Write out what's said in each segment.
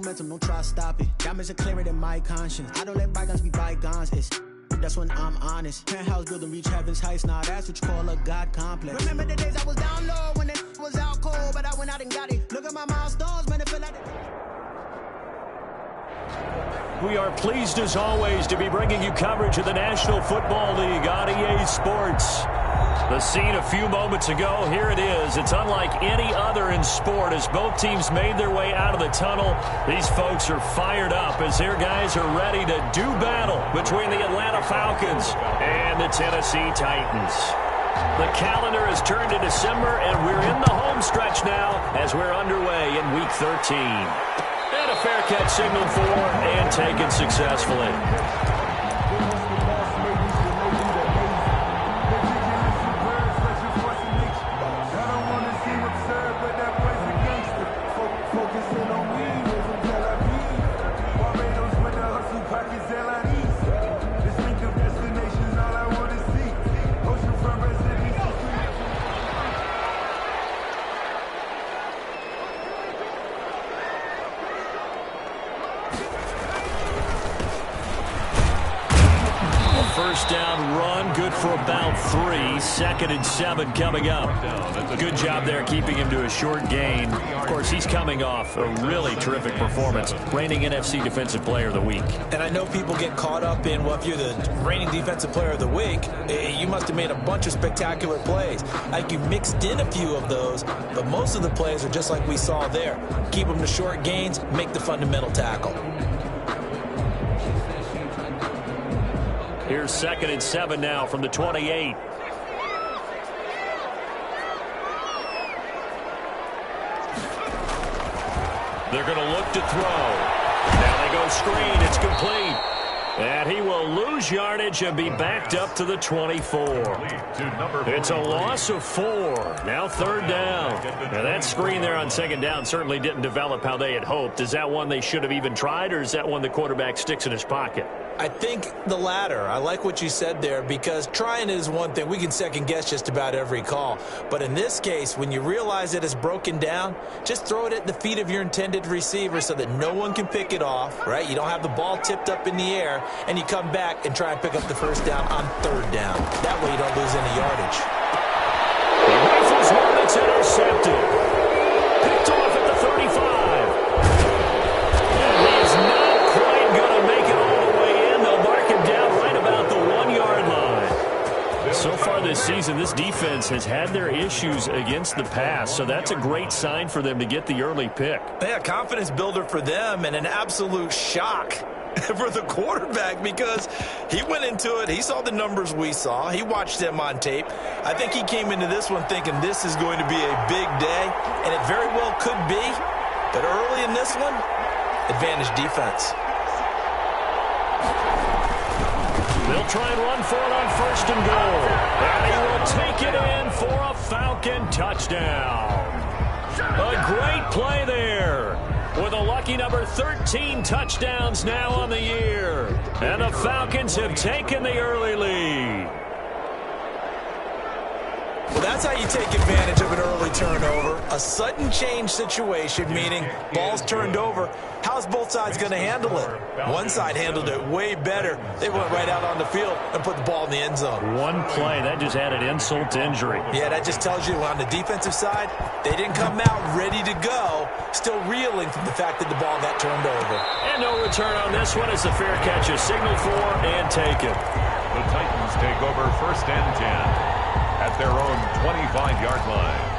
momentum, don't try to stop it. Diamonds are clearer than my conscience. I don't let bygones be bygones. That's when I'm honest. Penthouse building, reach heaven's heights. Now that's what you call a God complex. Remember the days I was down low when it was out cold, but I went out and got it. Look at my milestones, man, it feel like We are pleased as always to be bringing you coverage of the National Football League on EA Sports. The scene a few moments ago, here it is. It's unlike any other in sport as both teams made their way out of the tunnel. These folks are fired up as their guys are ready to do battle between the Atlanta Falcons and the Tennessee Titans. The calendar has turned to December, and we're in the home stretch now as we're underway in Week 13. And a fair catch signaled for and taken successfully. First down run, good for about 3. 2nd and 7 coming up. Good job there keeping him to a short gain. Of course, he's coming off a really terrific performance. Reigning NFC Defensive Player of the Week. And I know people get caught up in, well, if you're the reigning Defensive Player of the Week, you must have made a bunch of spectacular plays. Like you mixed in a few of those, but most of the plays are just like we saw there. Keep them to short gains, make the fundamental tackle. Here's 2nd and 7 now from the 28. They're going to look to throw. Now they go screen. It's complete. And he will lose yardage and be backed up to the 24. It's a loss of 4. Now 3rd down. Now that screen there on 2nd down certainly didn't develop how they had hoped. Is that one they should have even tried, or is that one the quarterback sticks in his pocket? I think the latter. I like what you said there, because trying is one thing. We can second guess just about every call. But in this case, when you realize that it's broken down, just throw it at the feet of your intended receiver so that no one can pick it off, right? You don't have the ball tipped up in the air, and you come back and try and pick up the first down on 3rd down. That way you don't lose any yardage. He rifles one that's intercepted. Picked off at the 35. And he's not quite going to make it all the way in. They'll mark him down right about the 1-yard line. So far this season, this defense has had their issues against the pass, so that's a great sign for them to get the early pick. Yeah, confidence builder for them, and an absolute shock for the quarterback, because he went into it, he saw the numbers we saw, he watched them on tape. I think he came into this one thinking this is going to be a big day, and it very well could be, but early in this one, advantage defense. They'll try and run for it on 1st and goal, and he will take it in for a Falcon touchdown. A great play there, with a lucky number 13 touchdowns now on the year. And the Falcons have taken the early lead. Well, that's how you take advantage of an early turnover. A sudden change situation, meaning ball's turned over. How's both sides going to handle it? One side handled it way better. They went right out on the field and put the ball in the end zone. One play, that just added insult to injury. Yeah, that just tells you on the defensive side, they didn't come out ready to go, still reeling from the fact that the ball got turned over. And no return on this one as the fair catch is signaled for and taken. The Titans take over 1st and 10 at their own 25-yard line.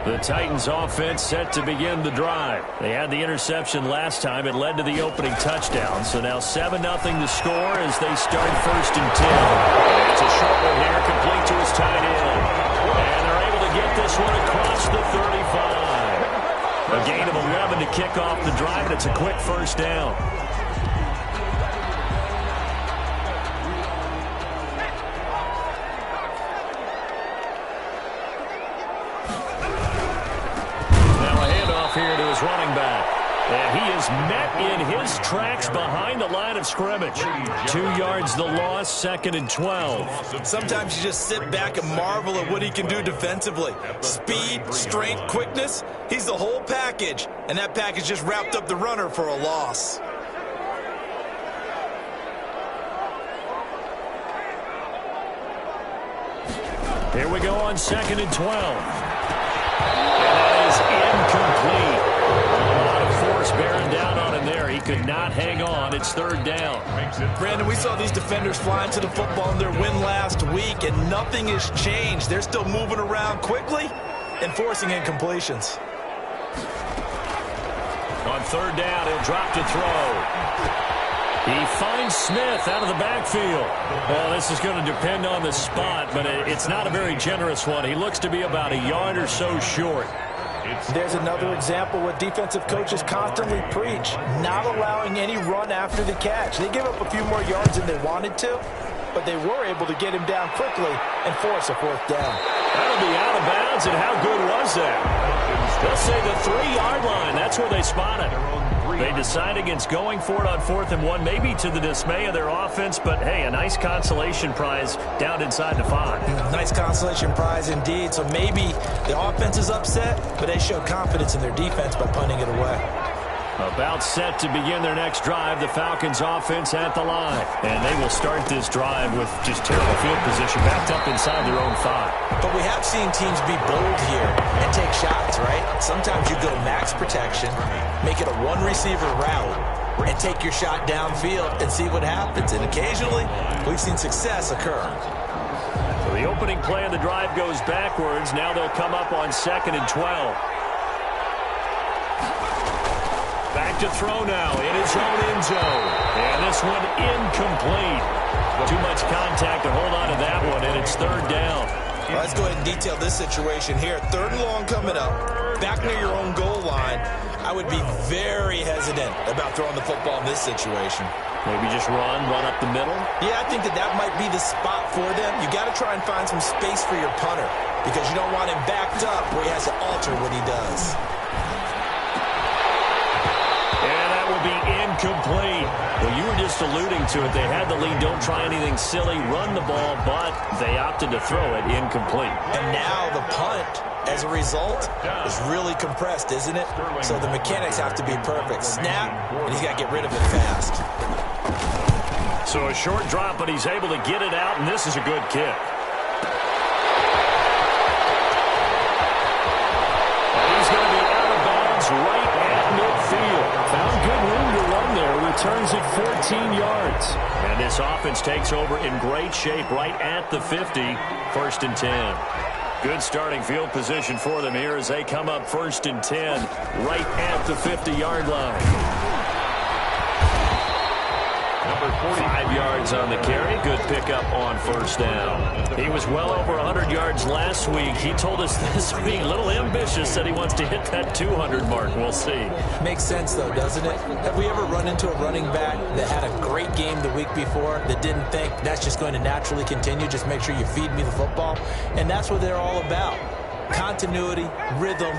The Titans offense set to begin the drive. They had the interception last time. It led to the opening touchdown. So now 7-0 to score as they start 1st and 10. And it's a short one here, complete to his tight end. And they're able to get this one across the 35. A gain of 11 to kick off the drive, and it's a quick 1st down. Here to his running back. And he is met in his tracks behind the line of scrimmage. 2 yards the loss, 2nd and 12. Sometimes you just sit back and marvel at what he can do defensively. Speed, strength, quickness, he's the whole package. And that package just wrapped up the runner for a loss. Here we go on 2nd and 12. And that is incomplete. A lot of force bearing down on him there. He could not hang on. It's 3rd down. Brandon, we saw these defenders flying to the football in their win last week, and nothing has changed. They're still moving around quickly and forcing incompletions. On 3rd down, he'll drop to throw. He finds Smith out of the backfield. Well, this is going to depend on the spot, but it's not a very generous one. He looks to be about a yard or so short. There's another example what defensive coaches constantly preach, not allowing any run after the catch. They give up a few more yards than they wanted to, but they were able to get him down quickly and force a 4th down. That'll be out of bounds, and how good was that? They'll say the 3-yard line. That's where they spot it. They decide against going for it on 4th and 1, maybe to the dismay of their offense, but hey, a nice consolation prize down inside the 5. Nice consolation prize indeed. So maybe the offense is upset, but they show confidence in their defense by punting it away. About set to begin their next drive, the Falcons offense at the line. And they will start this drive with just terrible field position backed up inside their own 5. But we have seen teams be bold here and take shots, right? Sometimes you go max protection, make it a one-receiver route, and take your shot downfield and see what happens. And occasionally, we've seen success occur. So the opening play of the drive goes backwards. Now they'll come up on 2nd and 12. Back to throw now in his own end zone. And this one incomplete. Too much contact to hold on to that one, and it's 3rd down. Well, let's go ahead and detail this situation here. 3rd and long coming up. Back near your own goal line. I would be very hesitant about throwing the football in this situation. Maybe just run up the middle? Yeah, I think that might be the spot for them. You got to try and find some space for your punter because you don't want him backed up where he has to alter what he does. Be incomplete. Well, you were just alluding to it. They had the lead. Don't try anything silly. Run the ball, but they opted to throw it incomplete. And now the punt, as a result, is really compressed, isn't it? So the mechanics have to be perfect. Snap, and he's got to get rid of it fast. So a short drop, but he's able to get it out, and this is a good kick. And he's going to be out of bounds right at midfield. Found good room to run there. Returns it 14 yards. And this offense takes over in great shape right at the 50. 1st and 10. Good starting field position for them here as they come up 1st and 10 right at the 50-yard line. 5 yards on the carry. Good pickup on 1st down. He was well over 100 yards last week. He told us this week, a little ambitious, said he wants to hit that 200 mark. We'll see. Makes sense, though, doesn't it? Have we ever run into a running back that had a great game the week before that didn't think that's just going to naturally continue? Just make sure you feed me the football. And that's what they're all about. Continuity, rhythm,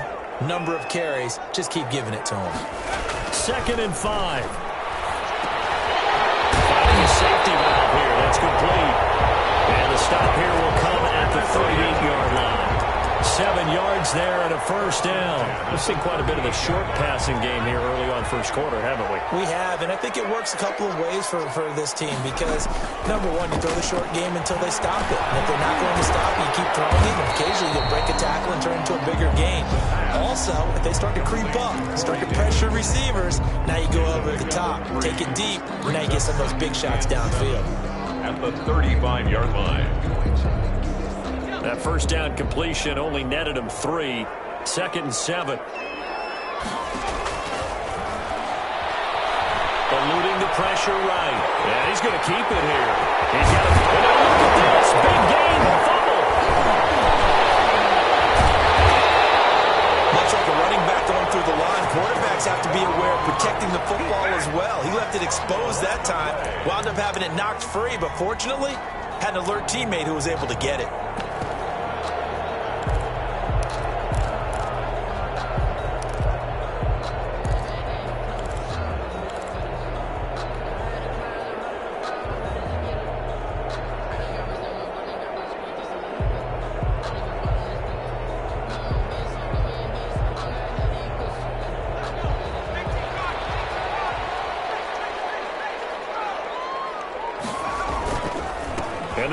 number of carries. Just keep giving it to them. 2nd and 5. Safety valve here. That's complete. And the stop here will come at the 38-yard line. 7 yards there and a 1st down. We've seen quite a bit of a short passing game here early on 1st quarter, haven't we? We have, and I think it works a couple of ways for this team because, number one, you throw the short game until they stop it. And if they're not going to stop it, you keep throwing it, and occasionally you'll break a tackle and turn into a bigger game. Also, if they start to creep up, start to pressure receivers, now you go over the top, take it deep, and now you get some of those big shots downfield. At the 35-yard line. That 1st down completion only netted him 3. 2nd and 7. Eluding the pressure right. Yeah, he's going to keep it here. He's got to look at this. Big gain. Fumble. Much like a running back going through the line, quarterbacks have to be aware of protecting the football as well. He left it exposed that time. Wound up having it knocked free, but fortunately, had an alert teammate who was able to get it.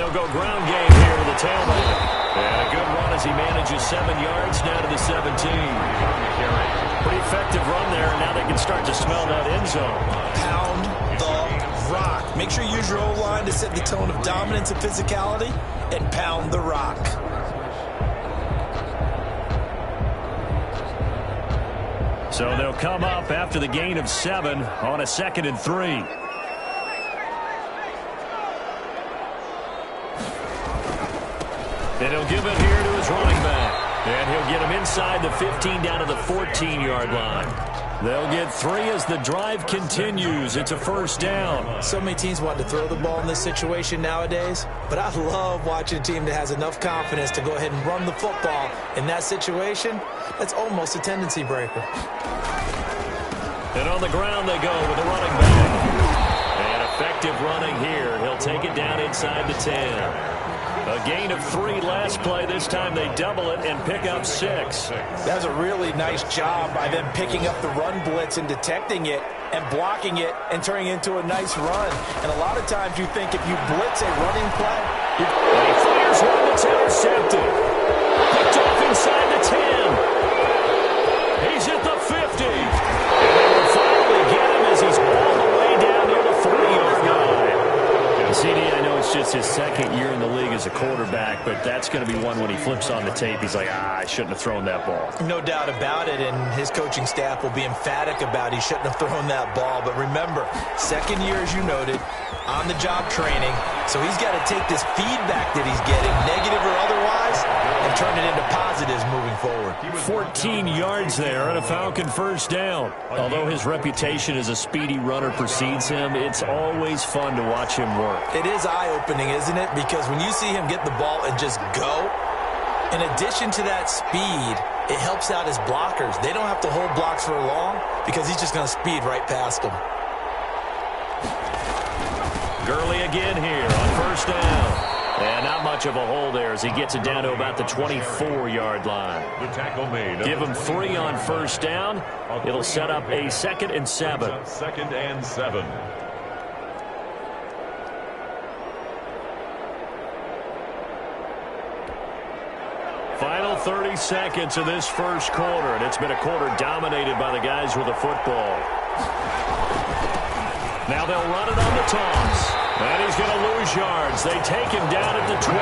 They'll go ground game here to the tailback. And a good run as he manages 7 yards now to the 17. Pretty effective run there. Now they can start to smell that end zone. Pound the rock. Make sure you use your O-line to set the tone of dominance and physicality, and pound the rock. So they'll come up after the gain of 7 on a 2nd and 3. And he'll give it here to his running back. And he'll get him inside the 15 down to the 14-yard line. They'll get 3 as the drive continues. It's a first down. So many teams want to throw the ball in this situation nowadays, but I love watching a team that has enough confidence to go ahead and run the football in that situation. That's almost a tendency breaker. And on the ground they go with the running back. And effective running here. He'll take it down inside the 10. A gain of 3 last play. This time they double it and pick up 6. That was a really nice job by them picking up the run blitz and detecting it and blocking it and turning it into a nice run. And a lot of times you think if you blitz a running play, he fires one that's intercepted. Picked off inside the 10. He's at the 50. And they will finally get him as he's all the way down near the 40-yard line. CD, I know it's just his 2nd year in the league as a quarterback, but that's going to be one when he flips on the tape. He's like, I shouldn't have thrown that ball. No doubt about it, and his coaching staff will be emphatic about he shouldn't have thrown that ball. But remember, 2nd year, as you noted, on-the-job training, so he's got to take this feedback that he's getting, negative or otherwise, and turn it into positives moving forward. 14 yards there and a Falcon first down. Although his reputation as a speedy runner precedes him, it's always fun to watch him work. It is eye-opening, isn't it? Because when you see him get the ball and just go, in addition to that speed, it helps out his blockers. They don't have to hold blocks for long because he's just going to speed right past them. Gurley again here on first down. And not much of a hole there as he gets it down to about the 24-yard line. The tackle made. Give him 3 on first down. It'll set up a 2nd and 7. 2nd and 7. Final 30 seconds of this first quarter, and it's been a quarter dominated by the guys with the football. Now they'll run it on the toss. And he's going to lose yards. They take him down at the 26.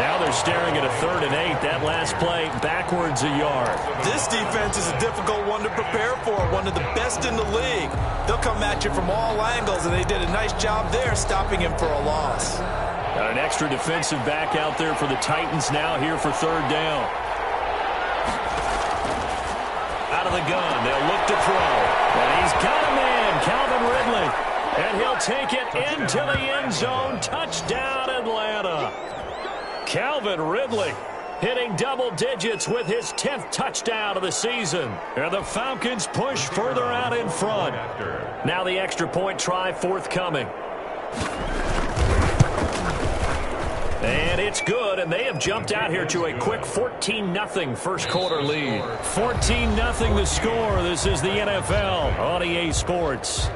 Now they're staring at a 3rd and 8. That last play, backwards a yard. This defense is a difficult one to prepare for, one of the best in the league. They'll come at you from all angles, and they did a nice job there stopping him for a loss. Got an extra defensive back out there for the Titans now here for 3rd down. Out of the gun, they'll look to throw. And he's got a man, Calvin Ridley. And he'll take it into the end zone. Touchdown, Atlanta. Calvin Ridley hitting double digits with his 10th touchdown of the season. And the Falcons push further out in front. Now the extra point try forthcoming. And it's good, and they have jumped out here to a quick 14-0 first quarter lead. 14-0 the score. This is the NFL on EA Sports.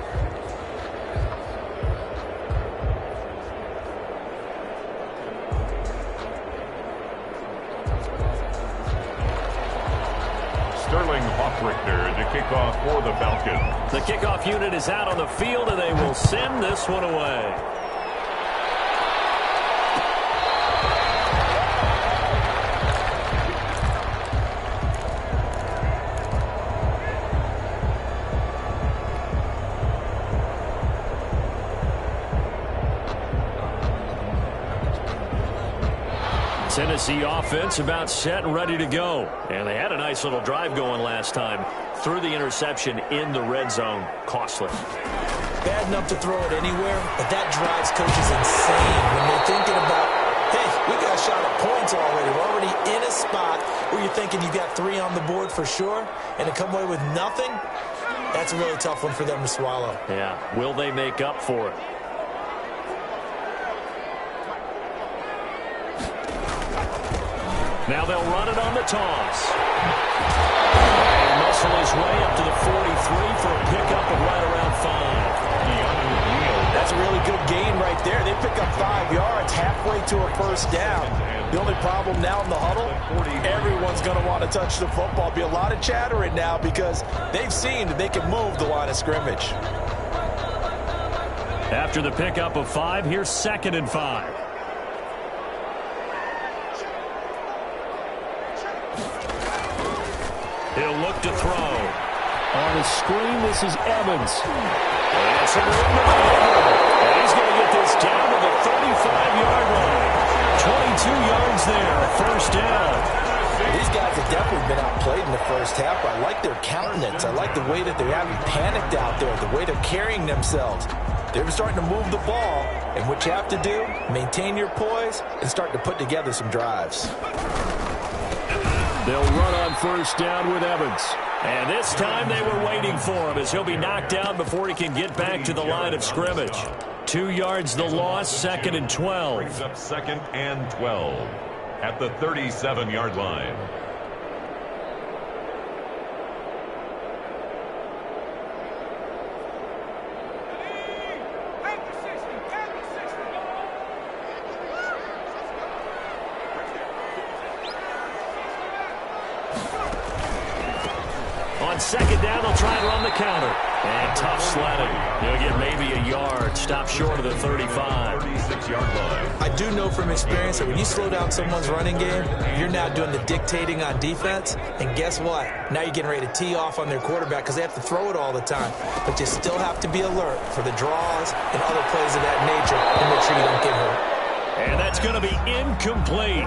Sterling Hoffrichter to kick off for the Falcons. The kickoff unit is out on the field, and they will send this one away. Tennessee offense about set and ready to go. And they had a nice little drive going last time. Threw the interception in the red zone. Costly. Bad enough to throw it anywhere, but that drives coaches insane when they're thinking about, hey, we got a shot at points already. We're already in a spot where you're thinking you got 3 on the board for sure, and to come away with nothing, that's a really tough one for them to swallow. Yeah. Will they make up for it? Now they'll run it on the toss. And muscle his way up to the 43 for a pickup of right around 5. Keanu Neal That's a really good gain right there. They pick up 5 yards halfway to a first down. The only problem now in the huddle, everyone's going to want to touch the football. Be a lot of chattering now because they've seen that they can move the line of scrimmage. After the pickup of 5, here's 2nd and 5. He'll look to throw. On the screen, this is Evans. And some room to maneuver. And he's going to get this down to the 35-yard line. 22 yards there, a first down. These guys have definitely been outplayed in the first half. I like their countenance. I like the way that they're having panicked out there, the way they're carrying themselves. They're starting to move the ball, and what you have to do, maintain your poise and start to put together some drives. They'll run on first down with Evans. And this time they were waiting for him as he'll be knocked down before he can get back to the line of scrimmage. 2 yards the loss, 2nd and 12. Brings up 2nd and 12 at the 37-yard line. On 2nd down, they'll try and run the counter. And tough sledding. He'll get maybe a yard. Stop short of the 35. 36-yard line. I do know from experience that when you slow down someone's running game, you're now doing the dictating on defense. And guess what? Now you're getting ready to tee off on their quarterback because they have to throw it all the time. But you still have to be alert for the draws and other plays of that nature and make sure you don't get hurt. And that's going to be incomplete.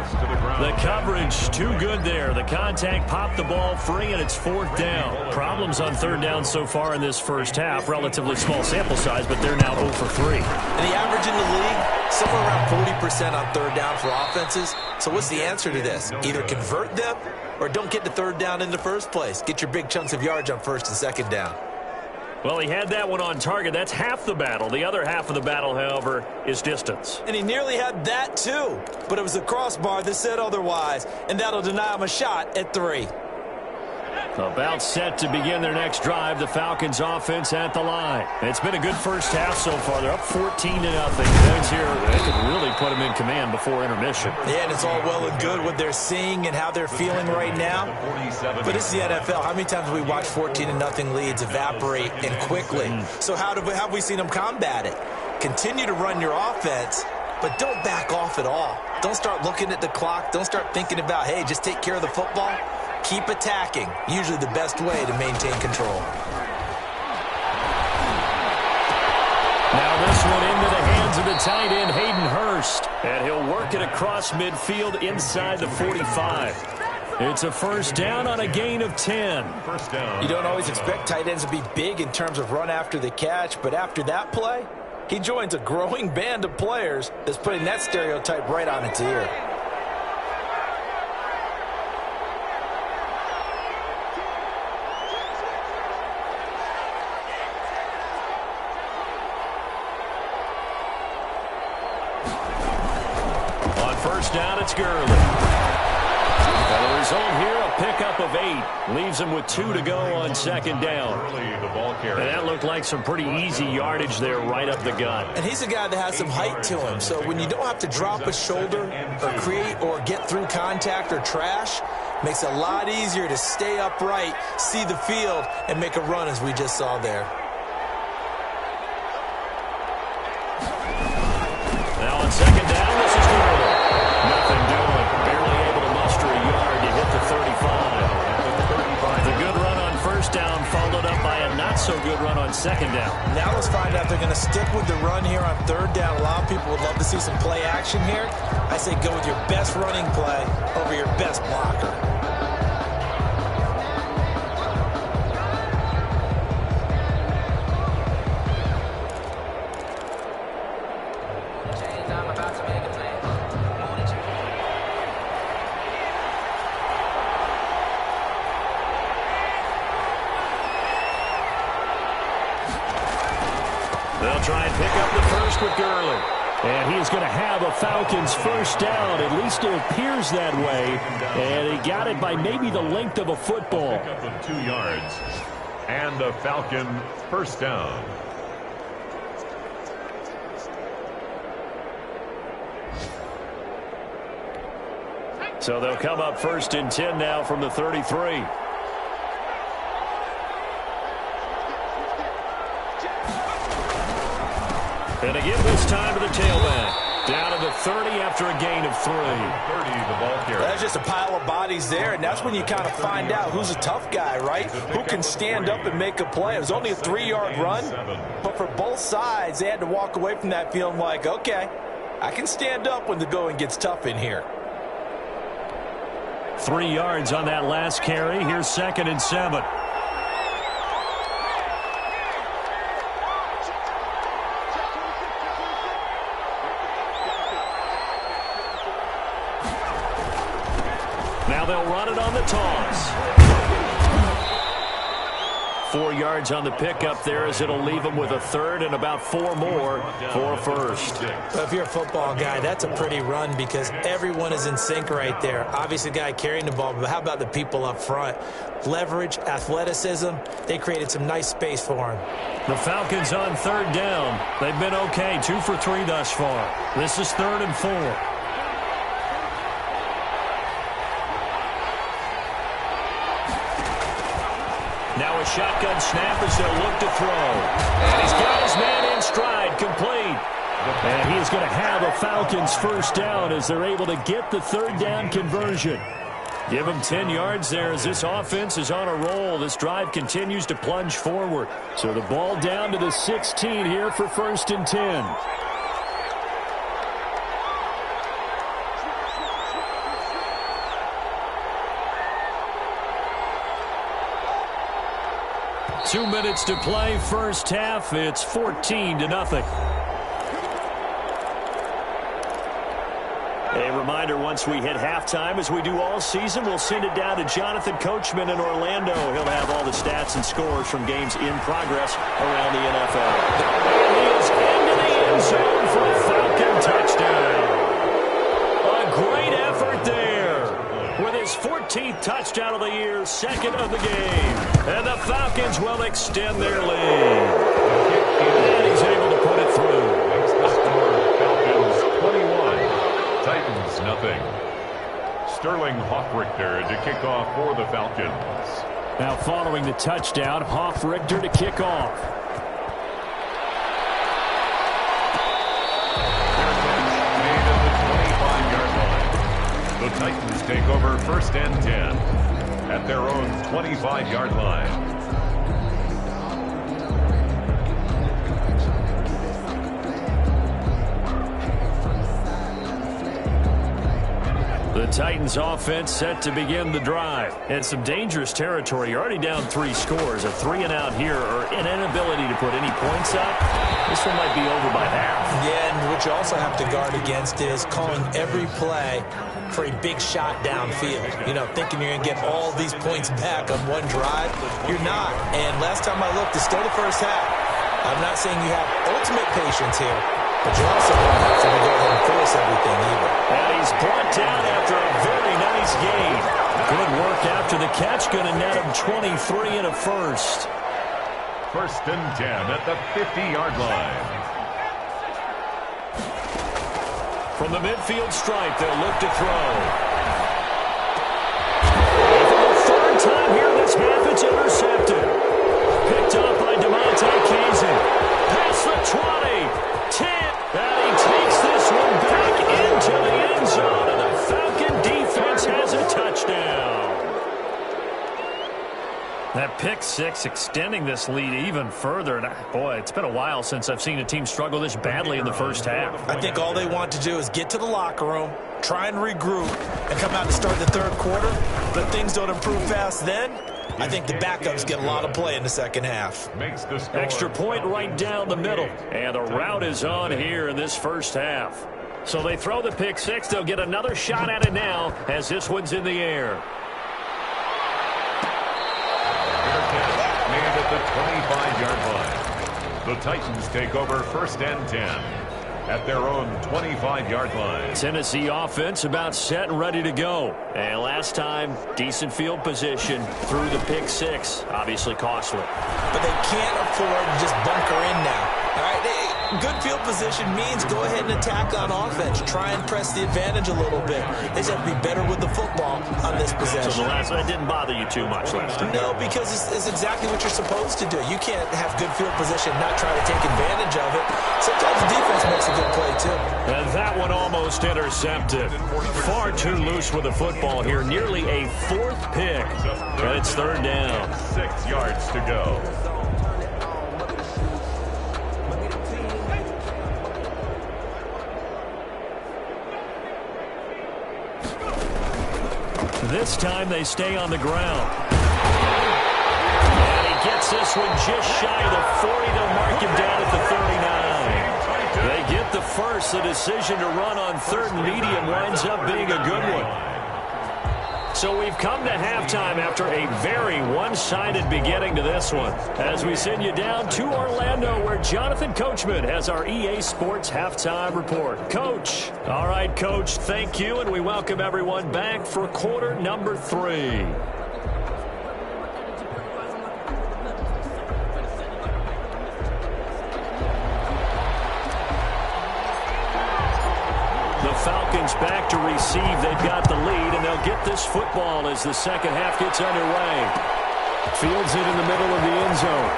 The coverage too good there. The contact popped the ball free, and it's 4th down. Problems on 3rd down so far in this first half. Relatively small sample size, but they're now 0 for 3. And the average in the league, somewhere around 40% on 3rd down for offenses. So what's the answer to this? Either convert them or don't get to 3rd down in the first place. Get your big chunks of yards on 1st and 2nd down. Well, he had that one on target. That's half the battle. The other half of the battle, however, is distance. And he nearly had that, too. But it was the crossbar that said otherwise, and that'll deny him a shot at 3. About set to begin their next drive, the Falcons offense at the line. It's been a good first half so far. They're up 14-0. Fans here, they can really put them in command before intermission. Yeah, and it's all well and good what they're seeing and how they're feeling right now. But it's the NFL. How many times have we watched 14-0 leads evaporate and quickly? So how have we seen them combat it? Continue to run your offense, but don't back off at all. Don't start looking at the clock. Don't start thinking about, hey, just take care of the football. Keep attacking. Usually the best way to maintain control. Now this one into the hands of the tight end, Hayden Hurst. And he'll work it across midfield inside the 45. It's a first down on a gain of 10. First down. You don't always expect tight ends to be big in terms of run after the catch, but after that play, he joins a growing band of players that's putting that stereotype right on its ear. Down, it's Gurley. And the result here, a pickup of 8. Leaves him with 2 to go on 2nd down. The ball carrier. And that looked like some pretty easy yardage there right up the gut. And he's a guy that has some height to him. So when you don't have to drop a shoulder or create or get through contact or trash, makes it a lot easier to stay upright, see the field, and make a run as we just saw there. Now on 2nd down, this is Gurley. Nothing doing. Barely able to muster a yard to hit the 35. The good run on 1st down followed up by a not-so-good run on 2nd down. Now let's find out if they're going to stick with the run here on 3rd down. A lot of people would love to see some play action here. I say go with your best running play over your best blocker. They'll try and pick up the first with Gurley. And he is going to have a Falcons first down. At least it appears that way. And he got it by maybe the length of a football. Pickup of 2 yards. And a Falcon first down. So they'll come up 1st and 10 now from the 33. And again this time to the tailback. Down to the 30 after a gain of 3. 30, the ball carrier. That's just a pile of bodies there, and that's when you kind of find out who's a tough guy, right? Who can stand up and make a play. It was only a 3-yard run, but for both sides, they had to walk away from that feeling like, okay, I can stand up when the going gets tough in here. 3 yards on that last carry. Here's 2nd and 7. Now they'll run it on the toss. 4 yards on the pickup there as it'll leave them with a 3rd and about 4 more for a 1st. Well, if you're a football guy, that's a pretty run because everyone is in sync right there. Obviously, the guy carrying the ball, but how about the people up front? Leverage, athleticism, they created some nice space for him. The Falcons on 3rd down. They've been okay, 2 for 3 thus far. This is 3rd and 4. Now a shotgun snap as they'll look to throw. And he's got his man in stride, complete. And he is going to have a Falcons 1st down as they're able to get the 3rd down conversion. Give them 10 yards there as this offense is on a roll. This drive continues to plunge forward. So the ball down to the 16 here for 1st and 10. Two minutes to play, 1st half. It's 14-0. A reminder, once we hit halftime, as we do all season, we'll send it down to Jonathan Coachman in Orlando. He'll have all the stats and scores from games in progress around the NFL. And he is into the end zone for a Falcon touchdown. A great effort there with his 14th touchdown of the year, 2nd of the game. And the Falcons will extend their lead. And he's able to put it through. Makes the score Falcons 21, Titans nothing. Sterling Hoffrichter to kick off for the Falcons. Now following the touchdown, Hoffrichter to kick off. Made at the 25-yard line. The Titans take over 1st and 10. At their own 25-yard line. The Titans offense set to begin the drive. And some dangerous territory. You're already down 3 scores. A 3-and-out here or an inability to put any points up. This one might be over by half. Yeah, and what you also have to guard against is calling every play for a big shot downfield. You know, thinking you're going to get all these points back on one drive. You're not. And last time I looked, it's still the 1st half. I'm not saying you have ultimate patience here, but you also don't have to go ahead and force everything either. And he's brought down after a very nice gain. Good work after the catch. Going to net him 23 and a 1st. 1st and 10 at the 50-yard line. From the midfield stripe, they'll look to throw. And for the 3rd time here this half, it's intercepted. Picked up by DeMonte Kazin. Past the 20, 10, and he takes this one back into the end zone, and the Falcon defense has a touchdown. That pick 6 extending this lead even further. And boy, it's been a while since I've seen a team struggle this badly in the 1st half. I think all they want to do is get to the locker room, try and regroup, and come out to start the 3rd quarter. But things don't improve fast then. I think the backups get a lot of play in the 2nd half. Makes the score. Extra point right down the middle. And the route is on here in this 1st half. So they throw the pick 6. They'll get another shot at it now as this one's in the air. Made at the 25-yard line. The Titans take over 1st and 10 at their own 25-yard line. Tennessee offense about set and ready to go. And last time, decent field position through the pick 6. Obviously costly. But they can't afford to just bunker in now. All right, Good field position means go ahead and attack on offense. Try and press the advantage a little bit. They just have to be better with the football on this possession. So the last one didn't bother you too much last time? No, because it's exactly what you're supposed to do. You can't have good field position and not try to take advantage of it. Sometimes the defense makes a good play, too. And that one almost intercepted. Far too loose with the football here. Nearly a fourth pick. And it's third down. 6 yards to go. This time they stay on the ground. And he gets this one just shy of the 40. They'll mark him down at the 39. They get the first. The decision to run on third and medium winds up being a good one. So we've come to halftime after a very one-sided beginning to this one. As we send you down to Orlando, where Jonathan Coachman has our EA Sports Halftime Report. Coach. All right, Coach, thank you, and we welcome everyone back for quarter number 3. Falcons back to receive. They've got the lead, and they'll get this football as the second half gets underway. Fields it in the middle of the end zone.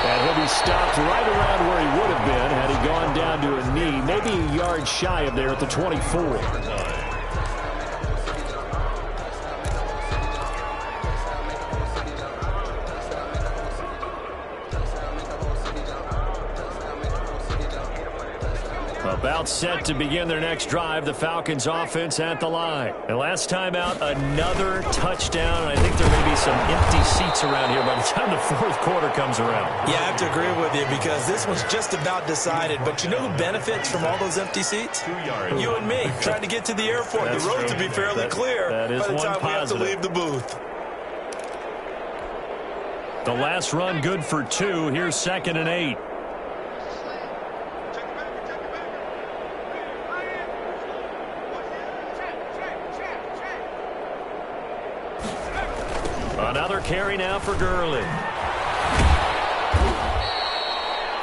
And he'll be stopped right around where he would have been had he gone down to a knee, maybe a yard shy of there at the 24. About set to begin their next drive, the Falcons offense at the line. And last time out, another touchdown. And I think there may be some empty seats around here by the time the fourth quarter comes around. Yeah, I have to agree with you because this one's just about decided. But you know who benefits from all those empty seats? 2 yards. You and me, trying to get to the airport. That's the roads true. will be fairly clear that is by the one time positive. we have to leave the booth. The last run good for 2. Here's 2nd and 8. Another carry now for Gurley.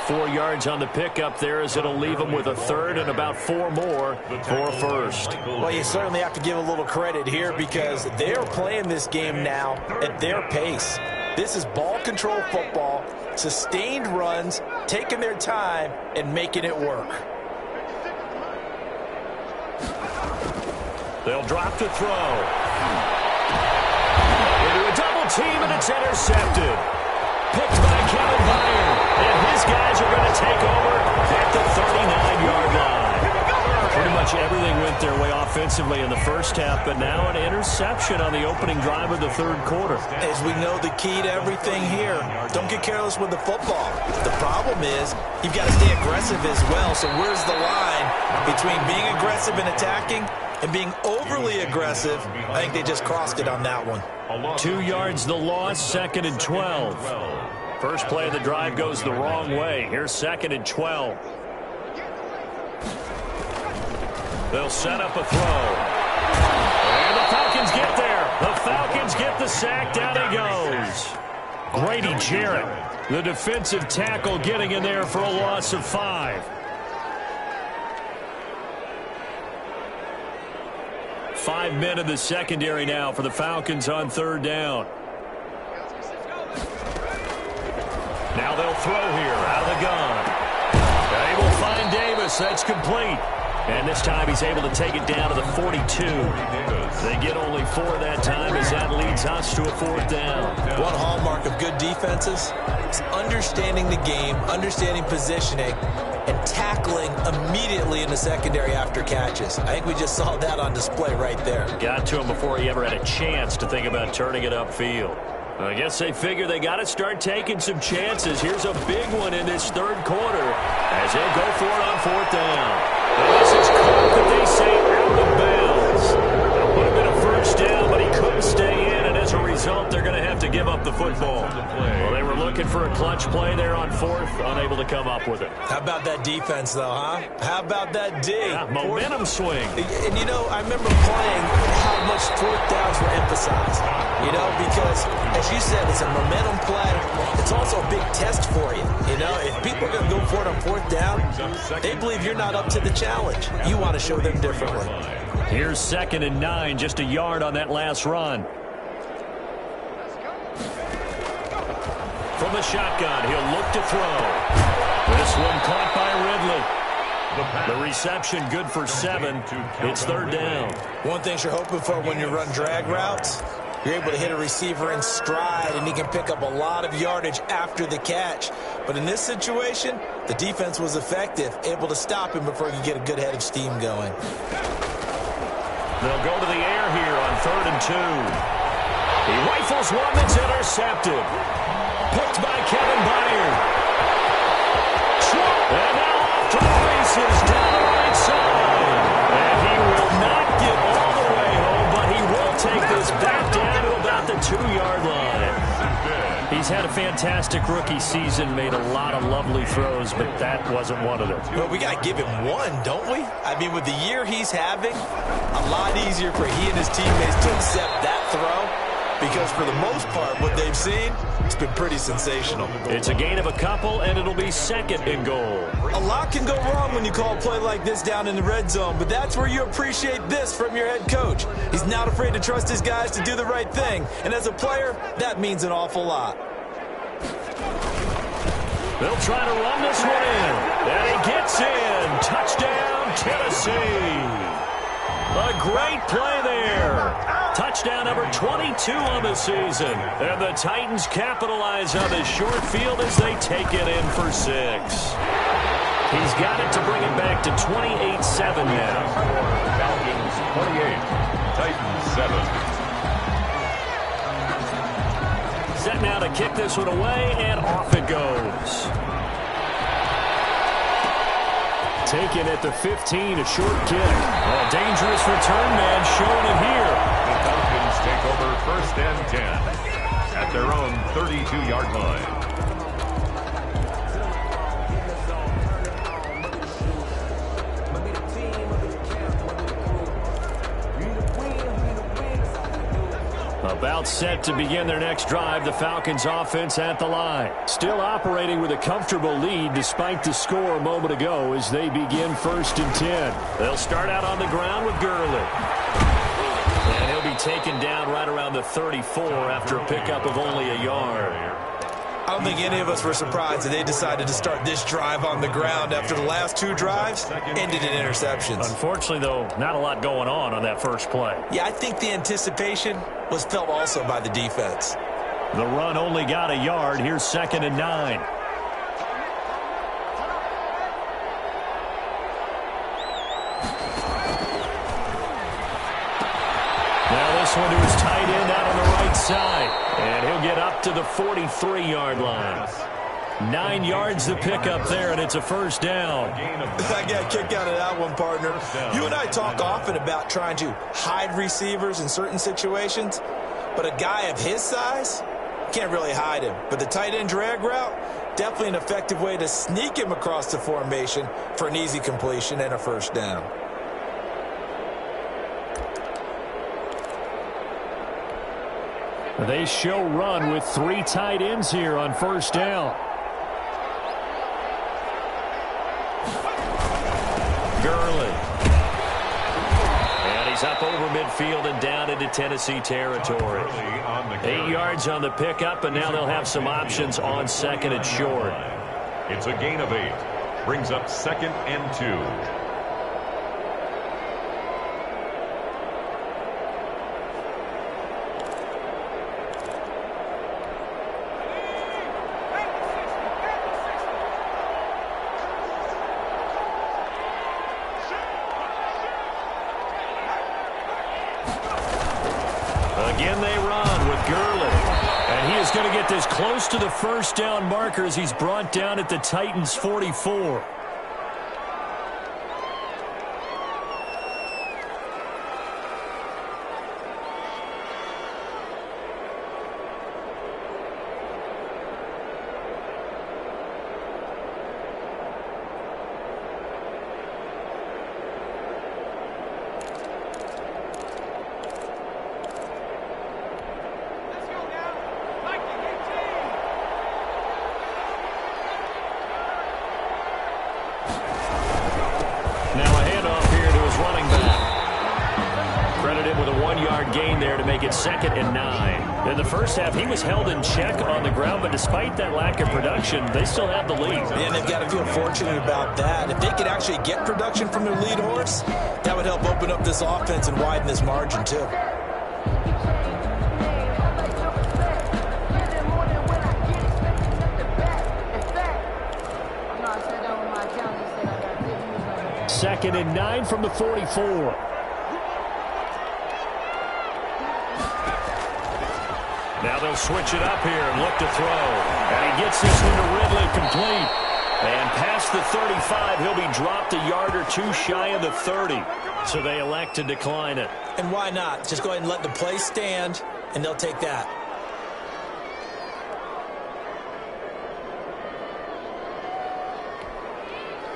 4 yards on the pickup there as it'll leave him with a third and about 4 more for a first. Well, you certainly have to give a little credit here because they're playing this game now at their pace. This is ball control football, sustained runs, taking their time and making it work. They'll drop to throw. Into a double team, and it's intercepted. Picked by Kevin Byard. And his guys are going to take over at the 39-yard line. Pretty much everything went their way offensively in the first half, but now an interception on the opening drive of the third quarter. As we know, the key to everything here, don't get careless with the football. The problem is you've got to stay aggressive as well. So where's the line between being aggressive and attacking and being overly aggressive? I think they just crossed it on that one. 2 yards the loss, 2nd and 12. First play of the drive goes the wrong way. Here's 2nd and 12. They'll set up a throw. And the Falcons get there. The Falcons get the sack. Down he goes. Grady Jarrett, the defensive tackle, getting in there for a loss of 5. 5 men in the secondary now for the Falcons on third down. Now they'll throw here out of the gun. They will find Davis. That's complete. And this time he's able to take it down to the 42. They get only 4 that time as that leads us to a 4th down. One hallmark of good defenses is understanding the game, understanding positioning, and tackling immediately in the secondary after catches. I think we just saw that on display right there. Got to him before he ever had a chance to think about turning it upfield. I guess they figure they got to start taking some chances. Here's a big one in this third quarter as they'll go for it on 4th down. And this is caught, but they say out of bounds. That would have been a first down, but he couldn't stay in, and as a result, they're going to have to give up the football. Well, they were looking for a clutch play there on 4th, unable to come up with it. How about that defense, though, huh? How about that D? Yeah, momentum swing. And, you know, I remember playing how much 4th downs were emphasized. You know, because, as you said, it's a momentum play. It's also a big test for you. You know, if people going to go for it on 4th down, they believe you're not up to the challenge. You want to show them differently. Here's 2nd and 9, just a yard on that last run. From the shotgun, he'll look to throw. This one caught by Ridley. The reception good for 7. It's 3rd down. One thing you're hoping for when you run drag routes, you're able to hit a receiver in stride, and he can pick up a lot of yardage after the catch. But in this situation, the defense was effective, able to stop him before he could get a good head of steam going. They'll go to the air here on 3rd and 2. He rifles one that's intercepted. Picked by Kevin Byard. And now off to the races down the right side. And he will not get all the way home, but he will take this back down to about the 2-yard line. He's had a fantastic rookie season, made a lot of lovely throws, but that wasn't one of them. Well, we got to give him one, don't we? I mean, with the year he's having, a lot easier for he and his teammates to accept that throw. Because for the most part, what they've seen, it's been pretty sensational. It's a gain of a couple, and it'll be 2nd and goal. A lot can go wrong when you call a play like this down in the red zone, but that's where you appreciate this from your head coach. He's not afraid to trust his guys to do the right thing, and as a player, that means an awful lot. They'll try to run this one in, and he gets in. Touchdown, Tennessee. A great play there. Touchdown number 22 on the season. And the Titans capitalize on this short field as they take it in for 6. He's got it to bring it back to 28-7 now. Falcons 28, Titans 7. Set now to kick this one away, and off it goes. Taken at the 15, a short kick. A dangerous return man showing it here. The Falcons take over 1st and 10 at their own 32-yard line. About set to begin their next drive, the Falcons offense at the line. Still operating with a comfortable lead despite the score a moment ago as they begin 1st and 10. They'll start out on the ground with Gurley. And he'll be taken down right around the 34 after a pickup of only a yard. I don't think any of us were surprised that they decided to start this drive on the ground after the last 2 drives ended in interceptions. Unfortunately, though, not a lot going on that first play. Yeah, I think the anticipation was felt also by the defense. The run only got a yard. Here's 2nd and 9. Now this one to his tight end out on the right side. And he'll get up to the 43-yard line. 9 yards to pick up there, and it's a 1st down. I got a kick out of that one, partner. You and I talk often about trying to hide receivers in certain situations, but a guy of his size can't really hide him. But the tight end drag route, definitely an effective way to sneak him across the formation for an easy completion and a 1st down. They show run with 3 tight ends here on 1st down. Gurley. And he's up over midfield and down into Tennessee territory. 8 yards on the pickup, and now they'll have some options on 2nd and short. It's a gain of 8. Brings up 2nd and 2. Again, they run with Gurley. And he is going to get this close to the 1st down marker as he's brought down at the Titans' 44. him with a 1-yard gain there to make it 2nd and 9. In the first half, he was held in check on the ground, but despite that lack of production, they still have the lead. And they've got to feel fortunate about that. If they could actually get production from their lead horse, that would help open up this offense and widen this margin too. Second and 9 from the 44. Now they'll switch it up here and look to throw. And he gets this one to Ridley complete. And past the 35, he'll be dropped a yard or two shy of the 30. So they elect to decline it. And why not? Just go ahead and let the play stand, and they'll take that.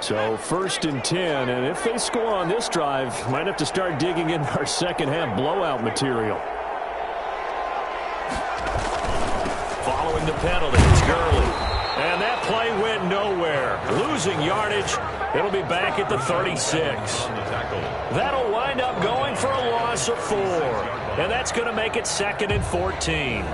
So 1st and 10, and if they score on this drive, might have to start digging in our second half blowout material. Following the penalty, it's Gurley. And that play went nowhere. Losing yardage, it'll be back at the 36. That'll wind up going for a loss of 4. And that's going to make it 2nd and 14.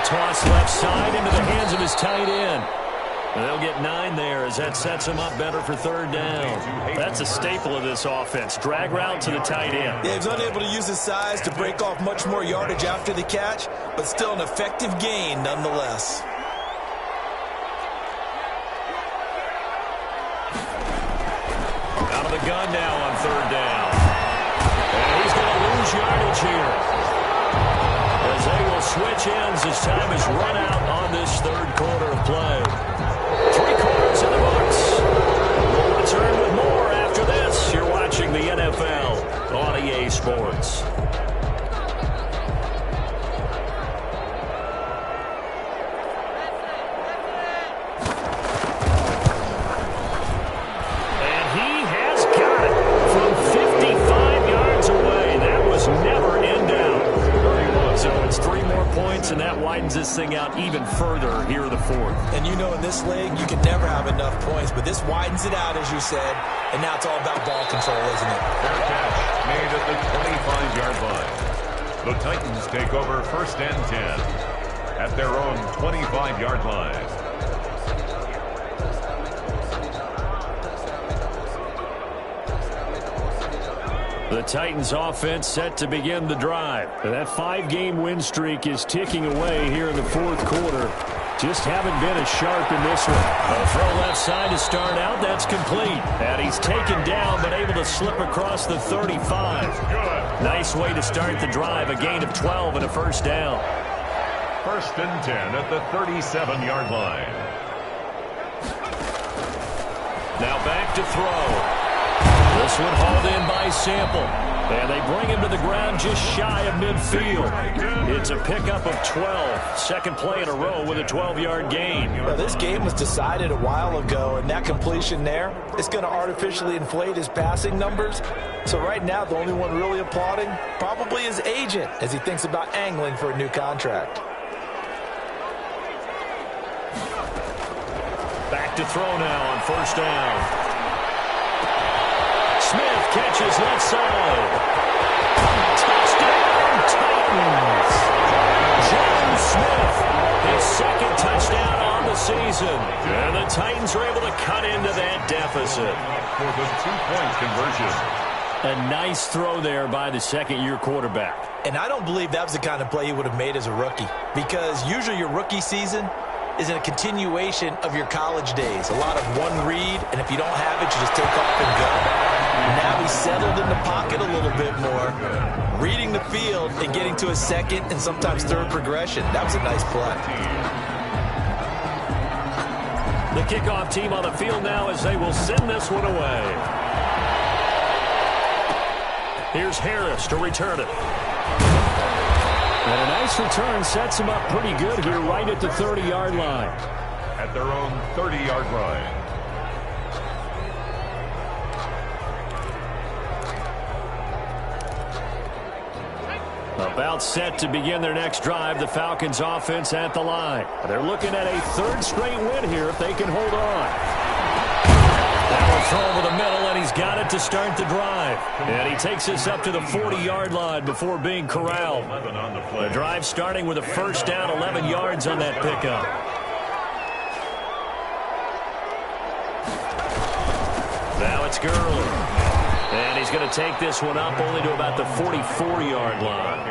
Toss left side into the hands of his tight end. And they'll get 9 there as that sets him up better for 3rd down. That's a staple of this offense. Drag route to the tight end. Yeah, he's unable to use his size to break off much more yardage after the catch, but still an effective gain nonetheless. Out of the gun now on 3rd down. And he's going to lose yardage here. As they will switch ends as time is run out on this 3rd quarter of play. 3 quarters in the books. We'll return with more after this. You're watching the NFL on EA Sports. And he has got it from 55 yards away. That was never in doubt. So it's 3 more points, and that widens this thing out even further here in the 4th. And you know in this league, you can never have enough points, but this widens it out, as you said, and now it's all about ball control, isn't it? Fair catch made at the 25-yard line. The Titans take over 1st and 10 at their own 25-yard line. The Titans offense set to begin the drive. That 5-game win streak is ticking away here in the 4th quarter. Just haven't been as sharp in this one. A throw left side to start out. That's complete. And he's taken down but able to slip across the 35. Nice way to start the drive. A gain of 12 and a 1st down. 1st and 10 at the 37-yard line. Now back to throw. This one hauled in by Sample. And they bring him to the ground just shy of midfield. It's a pickup of 12. 2nd play in a row with a 12-yard gain. Well, this game was decided a while ago, and that completion there is going to artificially inflate his passing numbers. So right now, the only one really applauding probably his agent as he thinks about angling for a new contract. Back to throw now on 1st down. Smith catches left side. Touchdown, Titans. John Smith, his 2nd touchdown on the season. And the Titans are able to cut into that deficit. For the 2-point conversion. A nice throw there by the 2nd-year quarterback. And I don't believe that was the kind of play he would have made as a rookie, because usually your rookie season is in a continuation of your college days. A lot of one read, and if you don't have it, you just take off and go. Now he's settled in the pocket a little bit more, reading the field and getting to a 2nd and sometimes 3rd progression. That was a nice play. The kickoff team on the field now as they will send this one away. Here's Harris to return it. And a nice return sets him up pretty good here right at the 30-yard line. At their own 30-yard line. About set to begin their next drive, the Falcons offense at the line. They're looking at a third straight win here if they can hold on. That will throw over the middle, and he's got it to start the drive. And he takes us up to the 40-yard line before being corralled. The drive starting with a first down, 11 yards on that pickup. Now it's Gurley. And he's going to take this one up only to about the 44-yard line.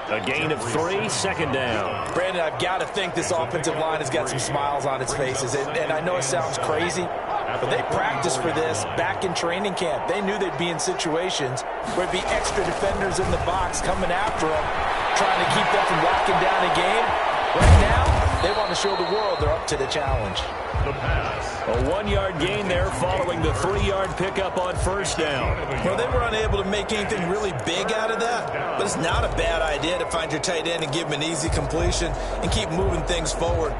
A gain of 3, second down. Brandon, I've got to think this offensive line has got some smiles on its faces. And I know it sounds crazy, but they practiced for this back in training camp. They knew they'd be in situations where there'd be extra defenders in the box coming after them, trying to keep them from locking down a game. Right now, they want to show the world they're up to the challenge. The pass. A 1-yard gain there following the 3-yard pickup on first down. Well, they were unable to make anything really big out of that, but it's not a bad idea to find your tight end and give him an easy completion and keep moving things forward.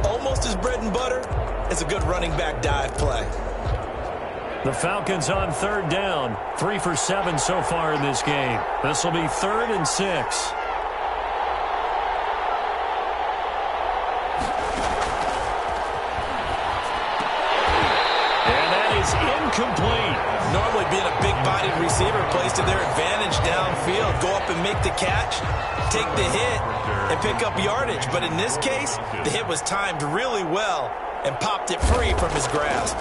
Almost as bread and butter as a good running back dive play. The Falcons on third down, 3 for 7 so far in this game. This will be 3rd and 6. Incomplete. Normally being a big-bodied receiver plays to their advantage downfield. Go up and make the catch, take the hit, and pick up yardage. But in this case, the hit was timed really well and popped it free from his grasp.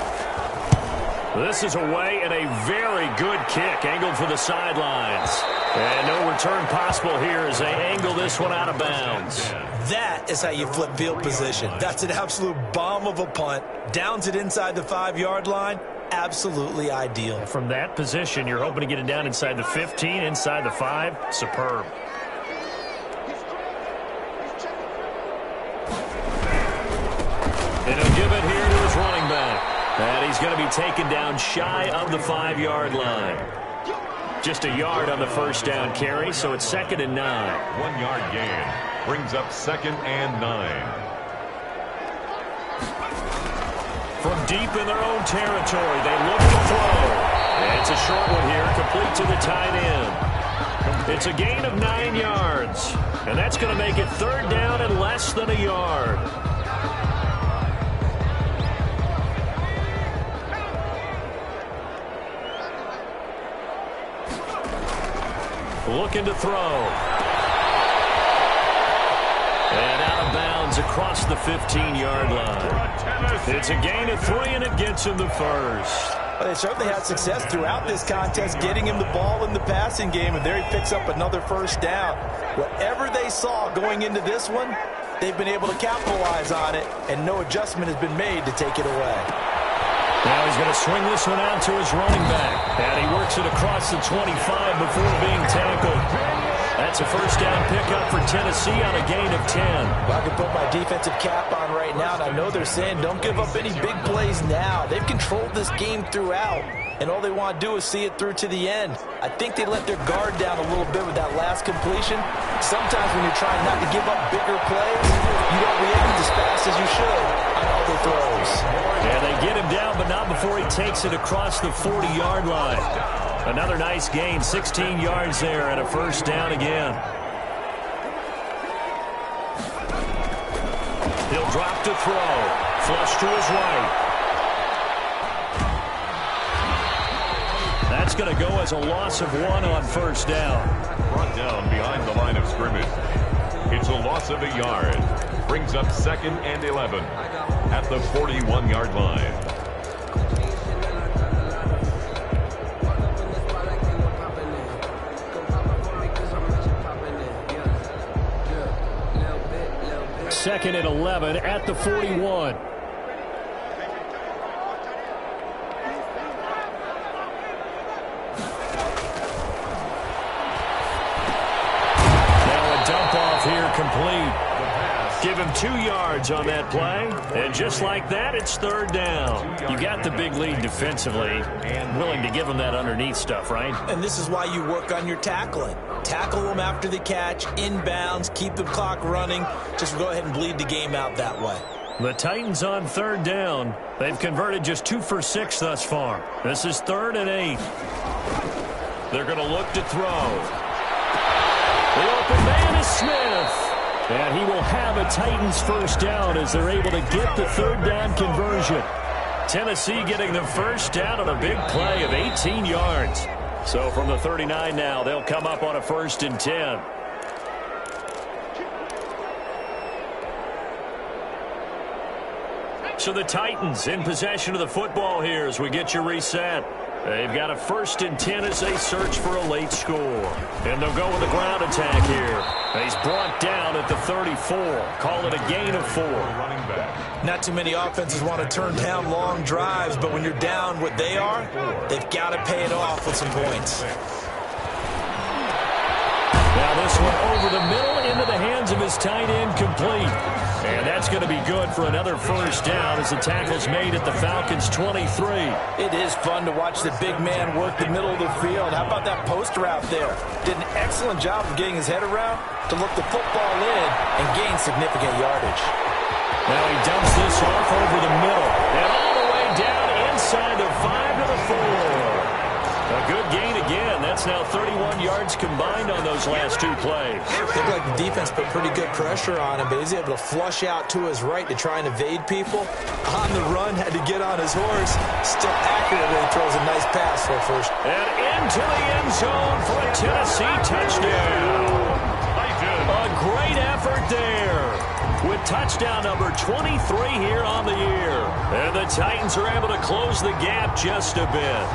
This is away and a very good kick, angled for the sidelines. And no return possible here as they angle this one out of bounds. That is how you flip field position. That's an absolute bomb of a punt. Downs it inside the 5-yard line. Absolutely ideal. From that position, you're hoping to get it down inside the 15, inside the 5. Superb. And he'll give it here to his running back. And he's going to be taken down shy of the 5-yard line. Just a yard on the first down carry, so it's 2nd and 9. 1-yard gain brings up 2nd and 9. From deep in their own territory, they look to throw. And it's a short one here, complete to the tight end. It's a gain of 9 yards. And that's going to make it 3rd down and less than a yard. Looking to throw. And out of bounds across the 15-yard line. It's a gain of 3, and it gets him the first. Well, they certainly had success throughout this contest getting him the ball in the passing game, and there he picks up another first down. Whatever they saw going into this one, they've been able to capitalize on it, and no adjustment has been made to take it away. Now he's going to swing this one out to his running back. And he works it across the 25 before being tackled. That's a first down pickup for Tennessee on a gain of 10. Well, I can put my defensive cap on right now, and I know they're saying don't give up any big plays now. They've controlled this game throughout, and all they want to do is see it through to the end. I think they let their guard down a little bit with that last completion. Sometimes when you're trying not to give up bigger plays, you don't react as fast as you should on all the throws. Yeah, they get him down, but not before he takes it across the 40-yard line. Another nice gain, 16 yards there, and a first down again. He'll drop to throw. Flush to his right. That's going to go as a loss of 1 on first down. Brought down behind the line of scrimmage. It's a loss of a yard. Brings up 2nd and 11 at the 41-yard line. Second and 11 at the 41. Now a dump off here complete. Give him 2 yards on that play. And just like that, it's 3rd down. You got the big lead defensively and willing to give him that underneath stuff, right? And this is why you work on your tackling. Tackle them after the catch, inbounds, keep the clock running. Just go ahead and bleed the game out that way. The Titans on 3rd down. They've converted just 2 for 6 thus far. This is 3rd and 8. They're going to look to throw. The open man is Smith. And he will have a Titans first down as they're able to get the third down conversion. Tennessee getting the first down on a big play of 18 yards. So from the 39 now, they'll come up on a 1st and 10. So the Titans in possession of the football here as we get you reset. They've got a 1st and 10 as they search for a late score. And they'll go with a ground attack here. He's brought down at the 34. Call it a gain of 4. Not too many offenses want to turn down long drives, but when you're down what they are, they've got to pay it off with some points. Now this one over the middle into the hands of his tight end, complete. And that's going to be good for another first down as the tackle's made at the Falcons' 23. It is fun to watch the big man work the middle of the field. How about that post route there? Did an excellent job of getting his head around to look the football in and gain significant yardage. Now he dumps this off over the middle and all the way down inside the 5 to the 4. A good gain again. That's now 31 yards combined on those last 2 plays. Looked like the defense put pretty good pressure on him, but he's able to flush out to his right to try and evade people. On the run, had to get on his horse. Still accurately throws a nice pass for a first. And into the end zone for a Tennessee touchdown. A great effort there with touchdown number 23 here on the year. And the Titans are able to close the gap just a bit.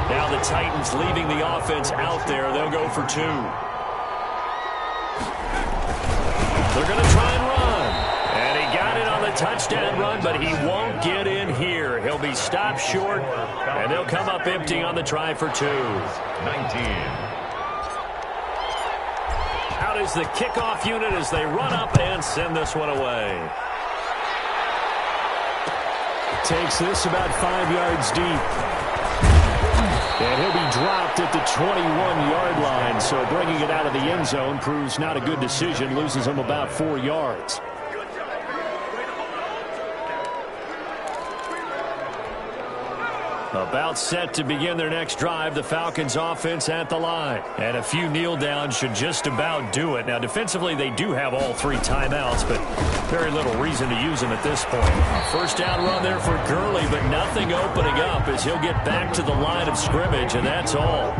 Now the Titans leaving the offense out there. They'll go for 2. They're going to try and run. And he got it on the touchdown run, but he won't get in here. He'll be stopped short, and they'll come up empty on the try for 2. 19. Out is the kickoff unit as they run up and send this one away. Takes this about 5 yards deep. And he'll be dropped at the 21-yard line, so bringing it out of the end zone proves not a good decision, loses him about 4 yards. About set to begin their next drive, the Falcons offense at the line. And a few kneel downs should just about do it. Now, defensively, they do have all 3 timeouts, but very little reason to use them at this point. First down run there for Gurley, but nothing opening up as he'll get back to the line of scrimmage, and that's all.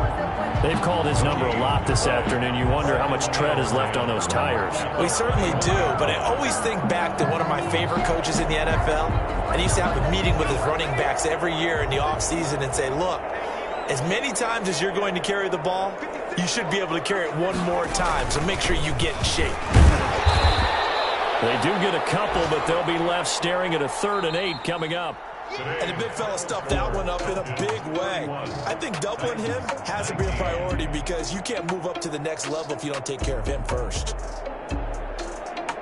They've called his number a lot this afternoon. You wonder how much tread is left on those tires. We certainly do, but I always think back to one of my favorite coaches in the NFL. And he used to have a meeting with his running backs every year in the offseason and say, look, as many times as you're going to carry the ball, you should be able to carry it one more time, so make sure you get in shape. They do get a couple, but they'll be left staring at a 3rd and 8 coming up. And the big fella stuffed that one up in a big way. I think doubling him has to be a priority because you can't move up to the next level if you don't take care of him first.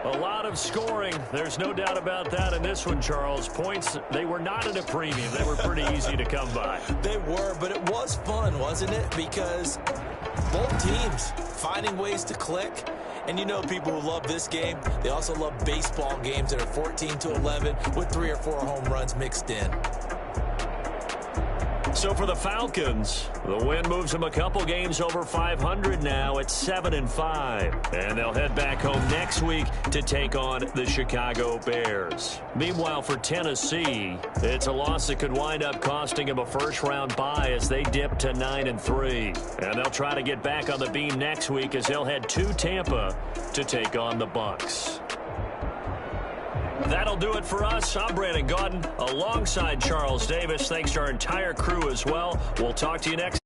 A lot of scoring. There's no doubt about that in this one, Charles. Points, they were not at a premium. They were pretty easy to come by. They were, but it was fun, wasn't it? Because both teams finding ways to click. And you know people who love this game, they also love baseball games that are 14-11 with 3 or 4 home runs mixed in. So for the Falcons, the win moves them a couple games over 500 now at 7-5. And they'll head back home next week to take on the Chicago Bears. Meanwhile, for Tennessee, it's a loss that could wind up costing them a first-round bye as they dip to 9-3. And they'll try to get back on the beam next week as they'll head to Tampa to take on the Bucs. That'll do it for us. I'm Brandon Gaudin alongside Charles Davis. Thanks to our entire crew as well. We'll talk to you next.